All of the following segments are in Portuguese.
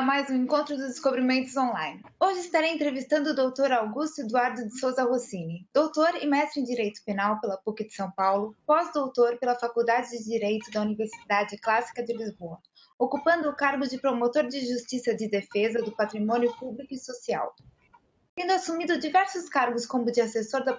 mais um Encontro dos Descobrimentos Online. Hoje estarei entrevistando o Dr. Augusto Eduardo de Souza Rossini, doutor e mestre em Direito Penal pela PUC de São Paulo, pós-doutor pela Faculdade de Direito da Universidade Clássica de Lisboa, ocupando o cargo de promotor de Justiça de Defesa do Patrimônio Público e Social. Tendo assumido diversos cargos como de assessor da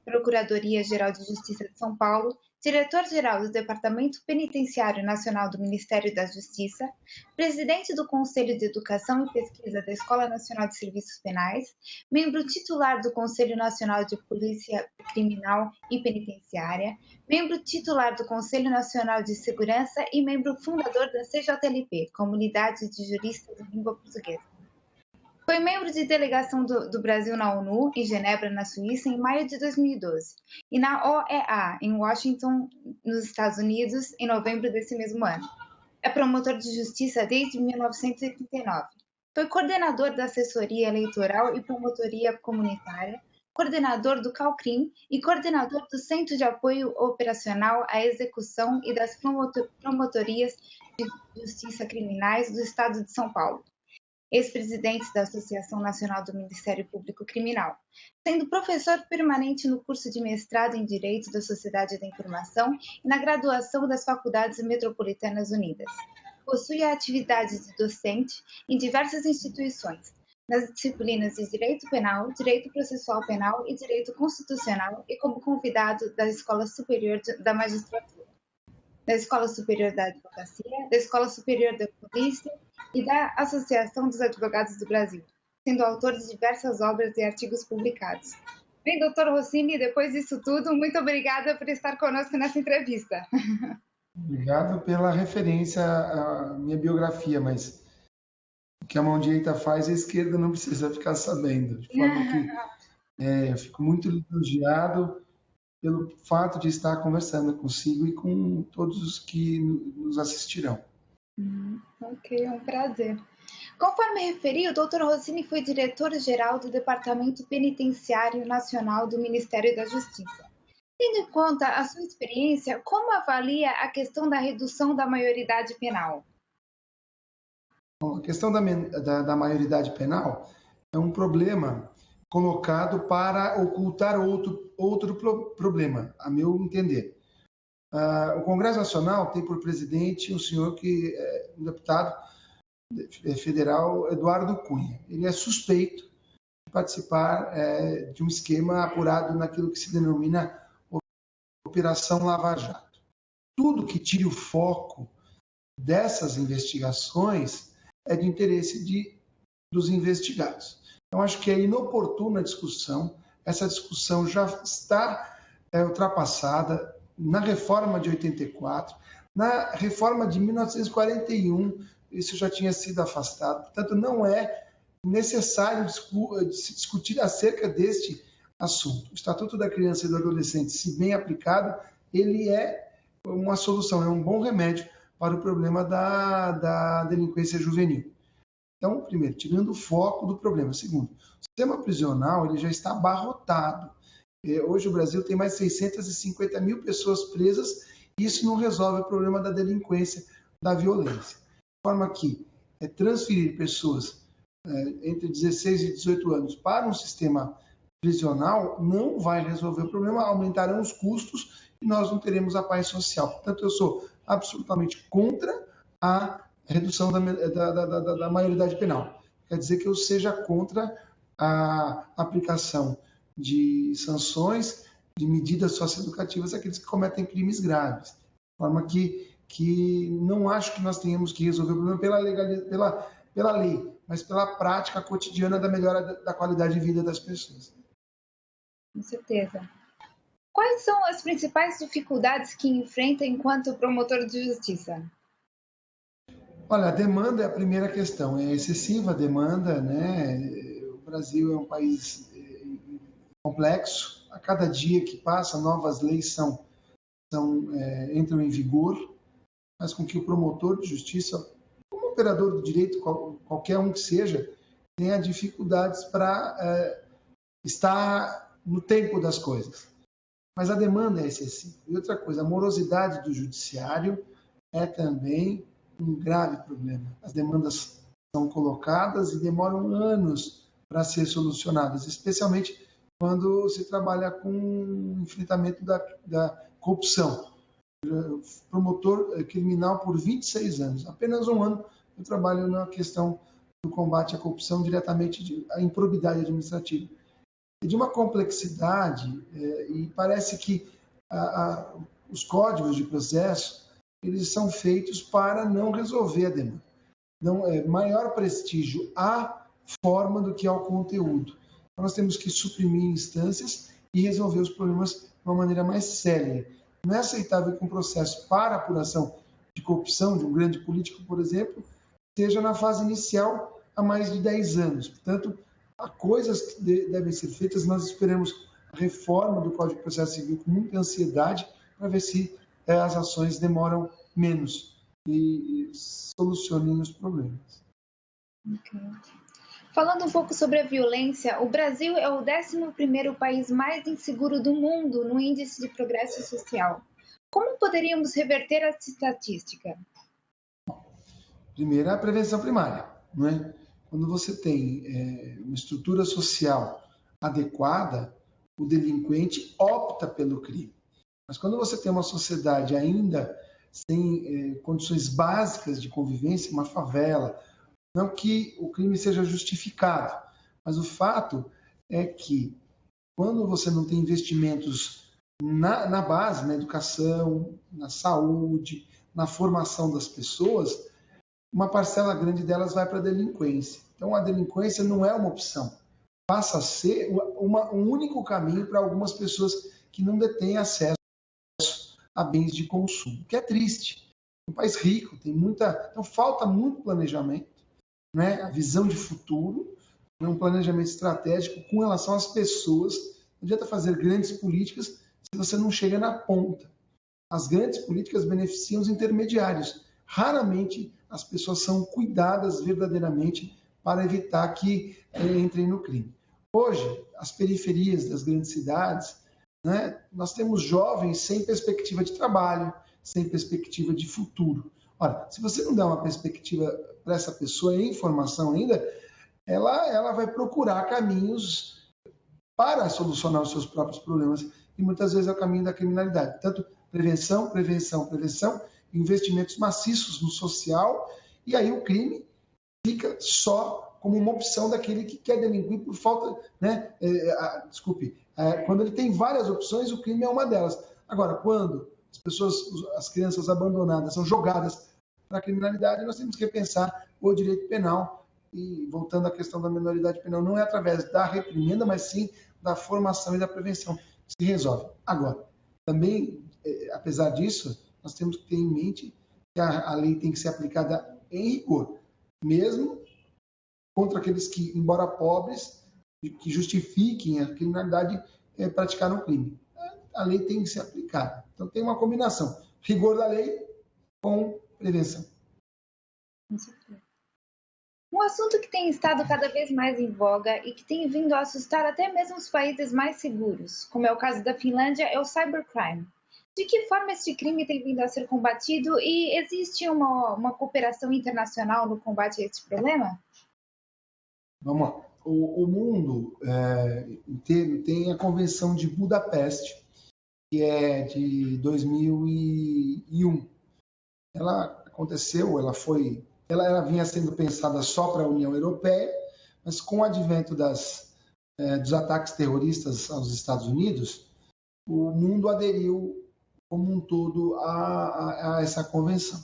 Procuradoria-Geral de Justiça de São Paulo, diretor-geral do Departamento Penitenciário Nacional do Ministério da Justiça, presidente do Conselho de Educação e Pesquisa da Escola Nacional de Serviços Penais, membro titular do Conselho Nacional de Polícia Criminal e Penitenciária, membro titular do Conselho Nacional de Segurança e membro fundador da CJLP, Comunidade de Juristas de Língua Portuguesa. Foi membro de delegação do Brasil na ONU, em Genebra, na Suíça, em maio de 2012, e na OEA, em Washington, nos Estados Unidos, em novembro desse mesmo ano. É promotor de justiça desde 1989. Foi coordenador da assessoria eleitoral e promotoria comunitária, coordenador do CALCRIM e coordenador do Centro de Apoio Operacional à Execução e das Promotorias de Justiça Criminais do Estado de São Paulo. Ex-presidente da Associação Nacional do Ministério Público Criminal, sendo professor permanente no curso de mestrado em Direito da Sociedade da Informação e na graduação das Faculdades Metropolitanas Unidas. Possui a atividade de docente em diversas instituições, nas disciplinas de Direito Penal, Direito Processual Penal e Direito Constitucional e como convidado da Escola Superior da Magistratura, da Escola Superior da Advocacia, da Escola Superior da Polícia e da Associação dos Advogados do Brasil, sendo autor de diversas obras e artigos publicados. Bem, doutor Rossini, depois disso tudo, muito obrigada por estar conosco nessa entrevista. Obrigado pela referência à minha biografia, mas o que a mão direita faz, a esquerda não precisa ficar sabendo. De forma que eu fico muito lisonjeado pelo fato de estar conversando consigo e com todos os que nos assistirão. Ok, é um prazer. Conforme referi, o Dr. Rossini foi diretor-geral do Departamento Penitenciário Nacional do Ministério da Justiça. Tendo em conta a sua experiência, como avalia a questão da redução da maioridade penal? Bom, a questão da maioridade penal é um problema colocado para ocultar outro problema, a meu entender. O Congresso Nacional tem por presidente um senhor que é um deputado federal, Eduardo Cunha. Ele é suspeito de participar de um esquema apurado naquilo que se denomina Operação Lava Jato. Tudo que tire o foco dessas investigações é de interesse dos investigados. Então, acho que é inoportuna a discussão. Essa discussão já está ultrapassada na reforma de 84, na reforma de 1941, isso já tinha sido afastado. Portanto, não é necessário se discutir acerca deste assunto. O Estatuto da Criança e do Adolescente, se bem aplicado, ele é uma solução, é um bom remédio para o problema da delinquência juvenil. Então, primeiro, tirando o foco do problema. Segundo, o sistema prisional ele já está abarrotado. Hoje o Brasil tem mais de 650 mil pessoas presas e isso não resolve o problema da delinquência, da violência. De forma que transferir pessoas entre 16 e 18 anos para um sistema prisional não vai resolver o problema, aumentarão os custos e nós não teremos a paz social. Portanto, eu sou absolutamente contra a redução da maioridade penal. Quer dizer que eu seja contra a aplicação de sanções, de medidas socioeducativas àqueles que cometem crimes graves. De forma que não acho que nós tenhamos que resolver o problema pela lei, mas pela prática cotidiana da melhora da qualidade de vida das pessoas. Com certeza. Quais são as principais dificuldades que enfrenta enquanto promotor de justiça? Olha, a demanda é a primeira questão. É excessiva a demanda, né? O Brasil é um país complexo. A cada dia que passa, novas leis entram em vigor, faz com que o promotor de justiça, como operador do direito, qualquer um que seja, tenha dificuldades para estar no tempo das coisas. Mas a demanda é excessiva. E outra coisa, a morosidade do judiciário é também um grave problema. As demandas são colocadas e demoram anos para ser solucionadas, especialmente quando se trabalha com o enfrentamento da corrupção. Promotor criminal por 26 anos. Apenas um ano eu trabalho na questão do combate à corrupção diretamente, à improbidade administrativa. E de uma complexidade, e parece que os códigos de processo eles são feitos para não resolver a demanda. Não, maior prestígio à forma do que ao conteúdo. Então, nós temos que suprimir instâncias e resolver os problemas de uma maneira mais séria. Não é aceitável que um processo para apuração de corrupção de um grande político, por exemplo, esteja na fase inicial há mais de 10 anos. Portanto, há coisas que devem ser feitas. Nós esperamos a reforma do Código de Processo Civil com muita ansiedade para ver se as ações demoram menos e solucionem os problemas. Okay. Falando um pouco sobre a violência, o Brasil é o 11º país mais inseguro do mundo no Índice de Progresso Social. Como poderíamos reverter essa estatística? Primeiro, a prevenção primária. Não é? Quando você tem uma estrutura social adequada, o delinquente opta pelo crime. Mas quando você tem uma sociedade ainda sem condições básicas de convivência, uma favela, não que o crime seja justificado, mas o fato é que quando você não tem investimentos na base, na educação, na saúde, na formação das pessoas, uma parcela grande delas vai para a delinquência. Então, a delinquência não é uma opção. Passa a ser um único caminho para algumas pessoas que não detêm acesso a bens de consumo, que é triste. Um país rico, tem então falta muito planejamento, né? A visão de futuro, né? Um planejamento estratégico com relação às pessoas. Não adianta fazer grandes políticas se você não chega na ponta. As grandes políticas beneficiam os intermediários. Raramente as pessoas são cuidadas verdadeiramente para evitar que entrem no crime. Hoje, as periferias das grandes cidades, né, nós temos jovens sem perspectiva de trabalho, sem perspectiva de futuro. Ora, se você não dá uma perspectiva para essa pessoa em formação ainda, ela vai procurar caminhos para solucionar os seus próprios problemas e muitas vezes é o caminho da criminalidade. Portanto, prevenção, investimentos maciços no social, e aí o crime fica só como uma opção daquele que quer delinquir por falta, né? Quando ele tem várias opções, o crime é uma delas. Agora, quando as crianças abandonadas são jogadas para a criminalidade, nós temos que repensar o direito penal. E voltando à questão da minoridade penal, não é através da reprimenda, mas sim da formação e da prevenção que se resolve. Agora, também, apesar disso, nós temos que ter em mente que a lei tem que ser aplicada em rigor, mesmo contra aqueles que, embora pobres, que justifiquem a criminalidade, praticaram um crime. A lei tem que ser aplicada. Então, tem uma combinação: rigor da lei com prevenção. Um assunto que tem estado cada vez mais em voga e que tem vindo a assustar até mesmo os países mais seguros, como é o caso da Finlândia, é o cybercrime. De que forma este crime tem vindo a ser combatido e existe uma cooperação internacional no combate a este problema? Vamos lá. O mundo inteiro tem a Convenção de Budapeste, que é de 2001. Ela aconteceu, ela vinha sendo pensada só para a União Europeia, mas com o advento dos ataques terroristas aos Estados Unidos, o mundo aderiu como um todo a essa convenção.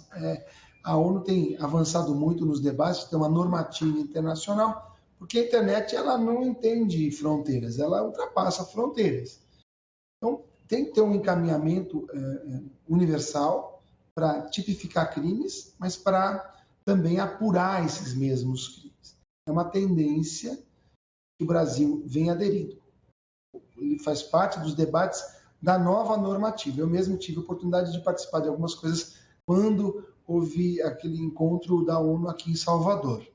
A ONU tem avançado muito nos debates, tem uma normativa internacional, porque a internet ela não entende fronteiras, ela ultrapassa fronteiras. Então, tem que ter um encaminhamento universal para tipificar crimes, mas para também apurar esses mesmos crimes. É uma tendência que o Brasil vem aderindo. Ele faz parte dos debates da nova normativa. Eu mesmo tive a oportunidade de participar de algumas coisas quando houve aquele encontro da ONU aqui em Salvador.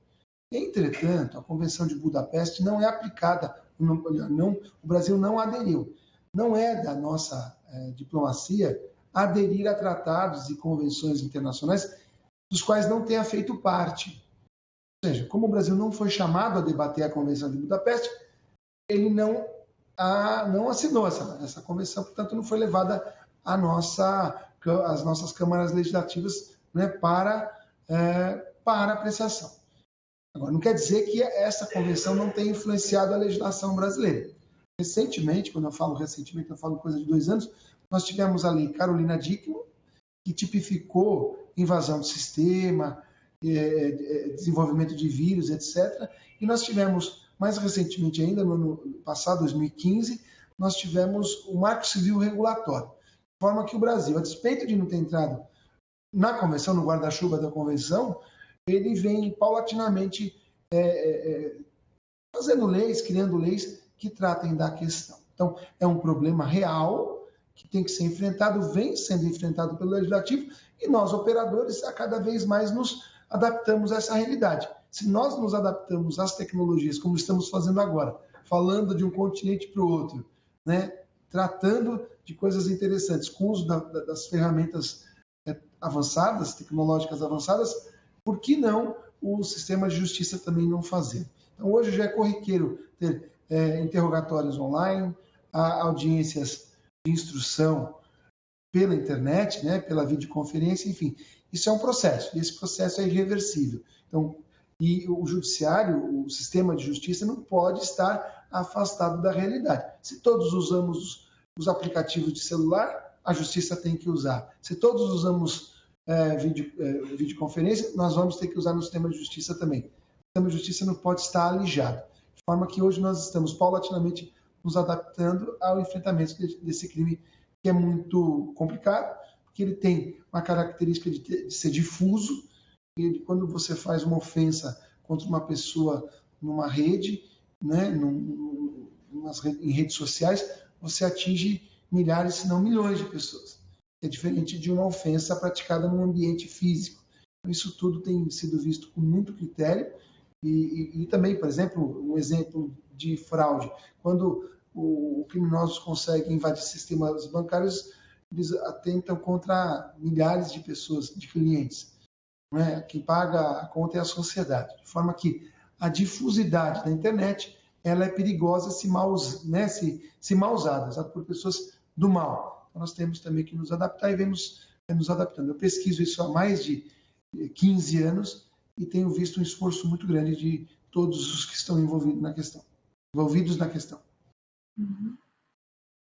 Entretanto, a Convenção de Budapeste não é aplicada, o Brasil não aderiu. Não é da nossa diplomacia aderir a tratados e convenções internacionais dos quais não tenha feito parte. Ou seja, como o Brasil não foi chamado a debater a Convenção de Budapeste, ele não assinou essa convenção, portanto, não foi levada às nossas câmaras legislativas, né, para apreciação. Agora, não quer dizer que essa convenção não tenha influenciado a legislação brasileira. Recentemente, quando eu falo recentemente, eu falo coisa de 2 anos, nós tivemos a lei Carolina Dickmann, que tipificou invasão do sistema, desenvolvimento de vírus, etc. E nós tivemos, mais recentemente ainda, no ano passado, 2015, nós tivemos o Marco Civil Regulatório, de forma que o Brasil, a despeito de não ter entrado na convenção, no guarda-chuva da convenção, ele vem paulatinamente fazendo leis, criando leis que tratem da questão. Então, é um problema real que tem que ser enfrentado, vem sendo enfrentado pelo Legislativo, e nós, operadores, a cada vez mais nos adaptamos a essa realidade. Se nós nos adaptamos às tecnologias, como estamos fazendo agora, falando de um continente para o outro, né, tratando de coisas interessantes, com o uso das ferramentas avançadas, tecnológicas avançadas, por que não o sistema de justiça também não fazer? Então, hoje já é corriqueiro ter interrogatórios online, audiências de instrução pela internet, né, pela videoconferência, enfim. Isso é um processo, e esse processo é irreversível. Então, e o judiciário, o sistema de justiça, não pode estar afastado da realidade. Se todos usamos os aplicativos de celular, a justiça tem que usar. Se todos usamos videoconferência, nós vamos ter que usar no sistema de justiça também. O sistema de justiça não pode estar alijado. De forma que hoje nós estamos paulatinamente nos adaptando ao enfrentamento desse crime, que é muito complicado, porque ele tem uma característica de ser difuso, e quando você faz uma ofensa contra uma pessoa numa rede, né, em redes sociais, você atinge milhares, se não milhões de pessoas. É diferente de uma ofensa praticada num ambiente físico. Isso tudo tem sido visto com muito critério e também, por exemplo, um exemplo de fraude. Quando o criminosos conseguem invadir sistemas bancários, eles atentam contra milhares de pessoas, de clientes. Né? Quem paga a conta é a sociedade. De forma que a difusidade da internet ela é perigosa se mal usada por pessoas do mal. Então, nós temos também que nos adaptar e vemos nos adaptando. Eu pesquiso isso há mais de 15 anos e tenho visto um esforço muito grande de todos os que estão envolvidos na questão. Uhum.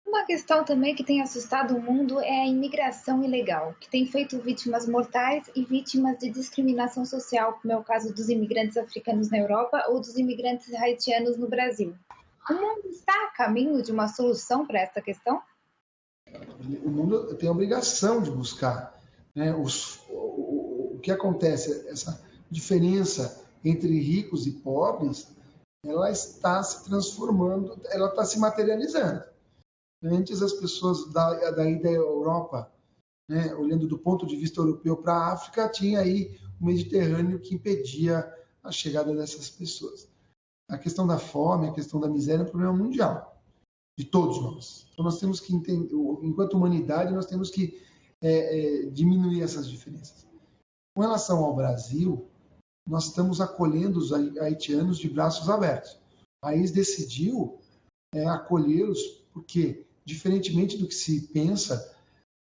Uma questão também que tem assustado o mundo é a imigração ilegal, que tem feito vítimas mortais e vítimas de discriminação social, como é o caso dos imigrantes africanos na Europa ou dos imigrantes haitianos no Brasil. O mundo está a caminho de uma solução para essa questão? O mundo tem a obrigação de buscar, né, o que acontece, essa diferença entre ricos e pobres, ela está se transformando, ela está se materializando. Antes as pessoas daí da Europa, né, olhando do ponto de vista europeu para a África, tinha aí o Mediterrâneo que impedia a chegada dessas pessoas. A questão da fome, a questão da miséria é um problema mundial, de todos nós. Então nós temos que entender, enquanto humanidade, nós temos que diminuir essas diferenças. Com relação ao Brasil, nós estamos acolhendo os haitianos de braços abertos. O país decidiu acolhê-los porque, diferentemente do que se pensa,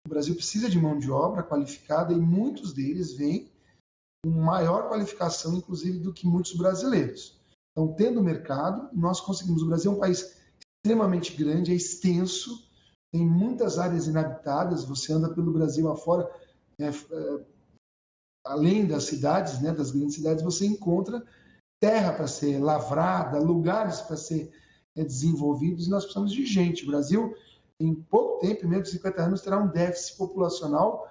o Brasil precisa de mão de obra qualificada e muitos deles vêm com maior qualificação, inclusive, do que muitos brasileiros. Então, tendo mercado, nós conseguimos. O Brasil é um país extremamente grande, é extenso, tem muitas áreas inabitadas. Você anda pelo Brasil afora, além das cidades, né, das grandes cidades, você encontra terra para ser lavrada, lugares para ser desenvolvidos. Nós precisamos de gente. O Brasil, em pouco tempo, em menos de 50 anos, terá um déficit populacional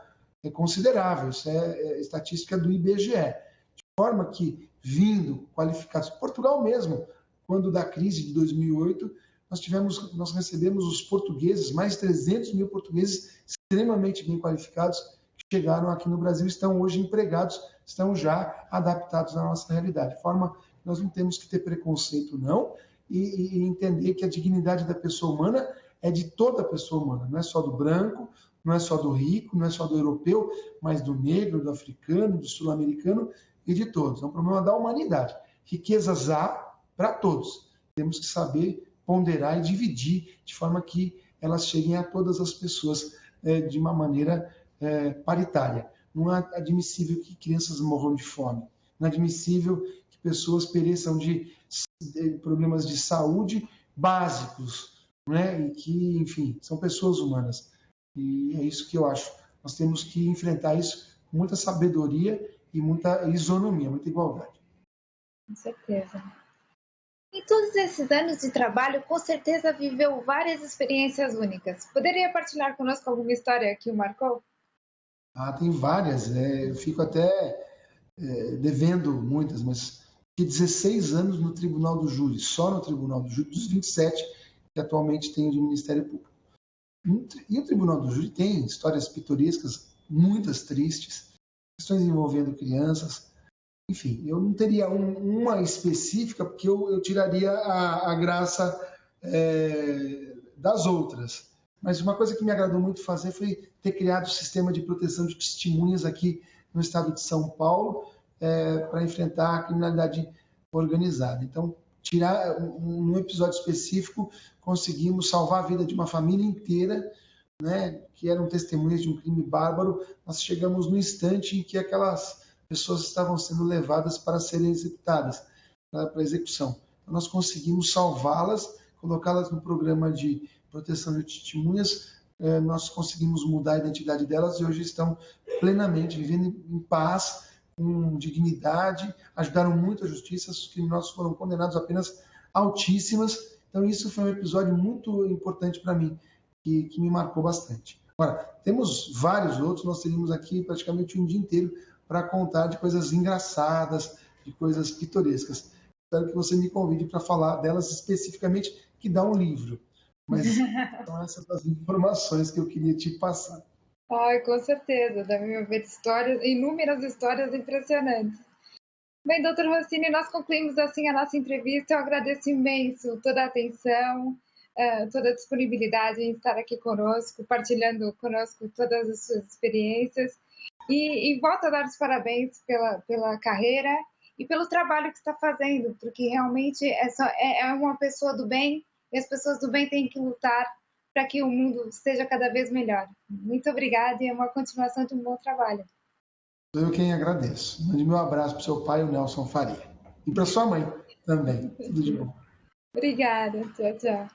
considerável. Isso é estatística do IBGE. De forma que, vindo qualificados, Portugal mesmo, quando da crise de 2008, nós recebemos os portugueses, mais de 300 mil portugueses extremamente bem qualificados, que chegaram aqui no Brasil, estão hoje empregados, estão já adaptados à nossa realidade. De forma que nós não temos que ter preconceito, não, e entender que a dignidade da pessoa humana é de toda a pessoa humana, não é só do branco, não é só do rico, não é só do europeu, mas do negro, do africano, do sul-americano e de todos. É um problema da humanidade. Riquezas há para todos. Temos que saber ponderar e dividir de forma que elas cheguem a todas as pessoas de uma maneira paritária. Não é admissível que crianças morram de fome. Não é admissível que pessoas pereçam de problemas de saúde básicos, né? E que, enfim, são pessoas humanas. E é isso que eu acho. Nós temos que enfrentar isso com muita sabedoria e muita isonomia, muita igualdade. Com certeza. Em todos esses anos de trabalho, com certeza viveu várias experiências únicas. Poderia partilhar conosco alguma história que o marcou? Tem várias. Eu fico até devendo muitas, mas fiquei 16 anos no Tribunal do Júri, só no Tribunal do Júri, dos 27 que atualmente tenho de Ministério Público. E o Tribunal do Júri tem histórias pitorescas, muitas tristes, questões envolvendo crianças. Enfim, eu não teria uma específica, porque eu tiraria a graça das outras. Mas uma coisa que me agradou muito fazer foi ter criado o sistema de proteção de testemunhas aqui no estado de São Paulo para enfrentar a criminalidade organizada. Então, num episódio específico, conseguimos salvar a vida de uma família inteira, né, que eram testemunhas de um crime bárbaro. Nós chegamos no instante em que aquelas pessoas estavam sendo levadas para serem executadas, para execução. Então, nós conseguimos salvá-las, colocá-las no programa de proteção de testemunhas, nós conseguimos mudar a identidade delas e hoje estão plenamente vivendo em paz, com dignidade, ajudaram muito a justiça, os criminosos foram condenados a penas altíssimas. Então, isso foi um episódio muito importante para mim, que me marcou bastante. Agora, temos vários outros, nós teríamos aqui praticamente um dia inteiro para contar de coisas engraçadas, de coisas pitorescas. Espero que você me convide para falar delas especificamente, que dá um livro. Mas são essas as informações que eu queria te passar. Ai, com certeza, deve haver histórias, inúmeras histórias impressionantes. Bem, doutor Rossini, nós concluímos assim a nossa entrevista. Eu agradeço imenso toda a atenção, toda a disponibilidade em estar aqui conosco, partilhando conosco todas as suas experiências. E volto a dar os parabéns pela carreira e pelo trabalho que está fazendo, porque realmente é uma pessoa do bem e as pessoas do bem têm que lutar para que o mundo seja cada vez melhor. Muito obrigada e é uma continuação de um bom trabalho. Eu quem agradeço. Mande meu abraço para o seu pai, o Nelson Faria. E para sua mãe também. Tudo de bom. Obrigada. Tchau, tchau.